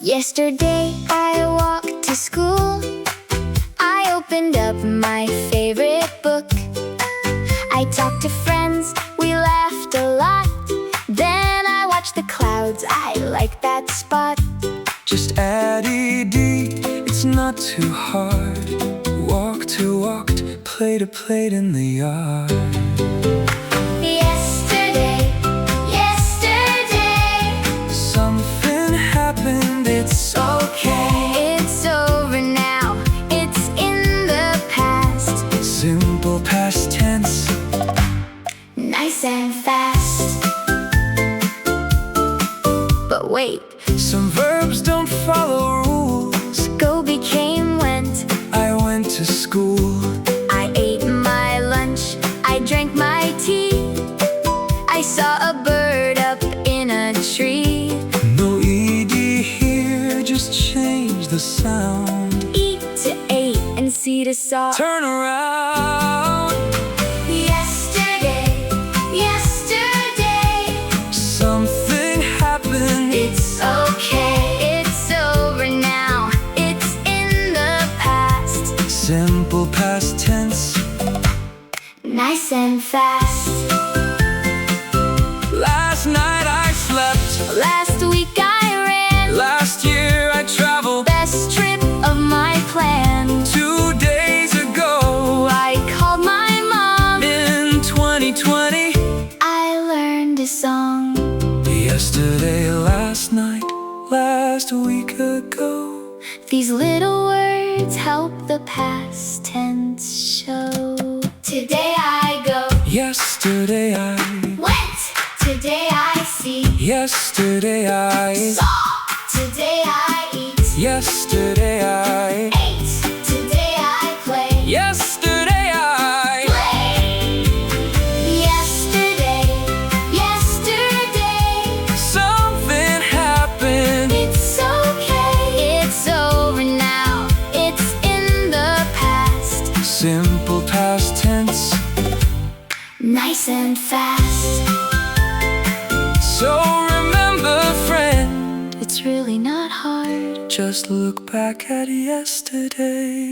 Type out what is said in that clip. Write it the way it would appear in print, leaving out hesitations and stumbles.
Yesterday I walked to school. I opened up my favorite book. I talked to friends, we laughed a lot. Then I watched the clouds, I like that spot. Just add ed, it's not too hard. Walk to walked, play to played in the yard. Something happened, it's okay. It's over now, it's in the past. Simple past tense, Nice and fast. But wait, some verbs don't follow rules. go became went. I went to school. I ate my lunch, I drank my tea. I saw a bird up in a tree. No ed here, just change the sound. Eat to ate and see to saw. Turn around. Yesterday, yesterday. Something happened, It's okay, it's over now, it's in the past. simple past tense. Nice and fast. Last night I slept. Last week I ran. Last year I traveled. Best trip of my plan. 2 days ago, I called my mom. in 2020. I learned a song. Yesterday, last night, last week ago. These little words help the past tense show. Today I go. Yesterday I Went. Today I see. Yesterday I Saw. Today I eat. Yesterday I Ate. Today I play. Yesterday I Play. Yesterday, yesterday. Something happened, It's okay, it's over now, it's in the past. simple past tense. Nice and fast. So remember, friend, It's really not hard. just look back at yesterday.